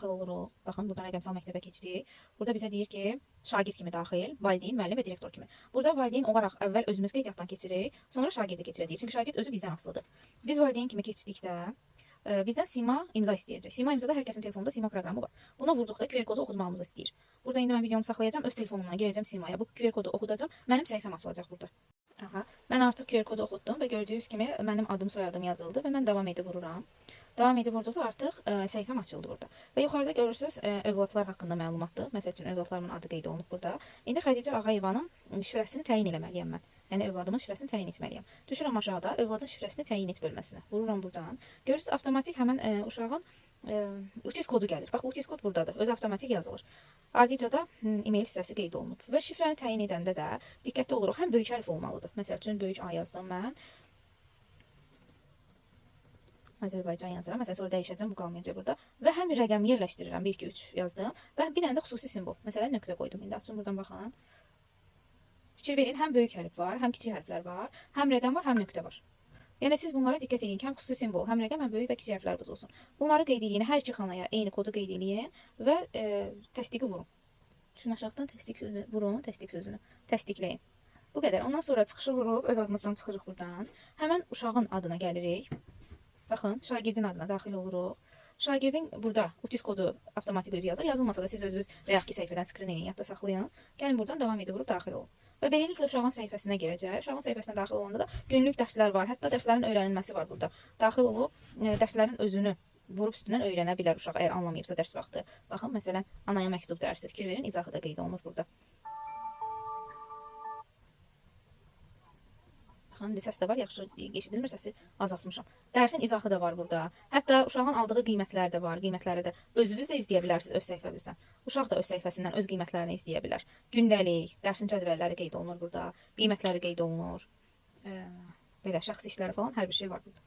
daxil oluruq. Baxın, buradan rəqəmsal məktəbə keçdik. Burada bizə deyir ki, şagird kimi daxil, valideyn, müəllim və direktor kimi. Burada valideyn olaraq əvvəl özümüz qeydiyyatdan keçirik, sonra şagirdi keçirəcəyik. Çünki şagird özü bizdən asılıdır. Biz valideyn kimi keçdikdə bizdən Sima imza istəyəcək. Sima imzada hər kəsin telefonunda Sima proqramı var. Buna vurduqda QR kodu oxutmağımızı istəyir. Burada indi mən videomu saxlayacağam, öz telefonumdan girəcəm Simaya. Bu QR kodu oxudacağam. Mənim səhifəm açılacaq burada. Aha, mən artıq QR kodu oxutdum və gördüyünüz kimi mənim adım, soyadım yazıldı və mən davam edib vururam. Davam edib vurduqda artıq səhifəm açıldı burada. Və yuxarıda görürsünüz övladlar haqqında məlumatdır. Məsəl üçün övladlarımın adı qeyd olunub burada. İndi Xədicə Ağayevanın şifrəsini təyin eləməliyəm mən. Yəni övladımın şifrəsini təyin etməliyəm. Düşürəm aşağıda övladın şifrəsini təyin et bölməsinə. Vururam buradan. Görürsünüz avtomatik həmin uşağın UTIS kodu gəlir. Bax, UTIS kod buradadır. Öz avtomatik yazılır. Ardıca da e-mail hissəsi qeyd olunub. Və şifrəni təyin edəndə də diqqətli oluruq. Həm böyük hərf olmalıdır. Məsəl üçün böyük A yazdım mən. Azərbaycan yazıram. Məsələn, sonra dəyişəcəm, bu qalmayacaq burada. Və həm rəqəm yerləşdirirəm. 1, 2, 3 yazdım. Və bir dənə də xüsusi simvol. Məsələn, nöqtə qoydum. İndi açın buradan baxın. Fikir verin, həm böyük hərf var, həm kiçik hərflər var, həm rəqəm var, həm nöqtə var. Yəni siz bunlara diqqət edin ki, həm xüsusi simvol, həm rəqəm, həm böyük və kiçik hərfləriniz olsun. Bunları qeyd edin, hər iki xanaya eyni kodu qeyd edin və təsdiqi vurun. Düşün aşağıdan təsdiq sözünü vurun, təsdiq sözünü təsdiqləyin. Bu qədər. Ondan sonra çıxışı vurub öz adımızdan çıxırıq buradan. Həmən uşağın adına gəlirik. Baxın, şagirdin adına daxil oluruq. Şagirdin burada UTIS kodu avtomatik özü yazır. Yazılmasa da siz özünüz və yaxud ki səhifədən skrin edin, yadda saxlayın. Gəlin buradan davam edib vurub daxil olun. Və beləliklə uşağın səhifəsinə girəcək. Uşağın səhifəsinə daxil olanda da günlük dərslər var. Hətta dərslərin öyrənilməsi var burada. Daxil olub dərslərin özünü vurub üstündən öyrənə bilər uşaq əgər anlamayıbsa dərs vaxtı. Baxın, məsələn, anaya məktub dərsi, fikir verin, izahı da qeyd olunur burada. Baxın, səs də var, yaxşı eşidilmir, səsi azaltmışam. Dərsin izahı da var burada. Hətta uşağın aldığı qiymətlər də var. Qiymətləri də özünüz də izləyə bilərsiniz öz səhifənizdən. Uşaq da öz səhifəsindən öz qiymətlərini izləyə bilər. Gündəlik, dərsin cədvəlləri qeyd olunur burada. Qiymətləri qeyd olunur. Belə şəxsi işləri falan hər bir şey var burada.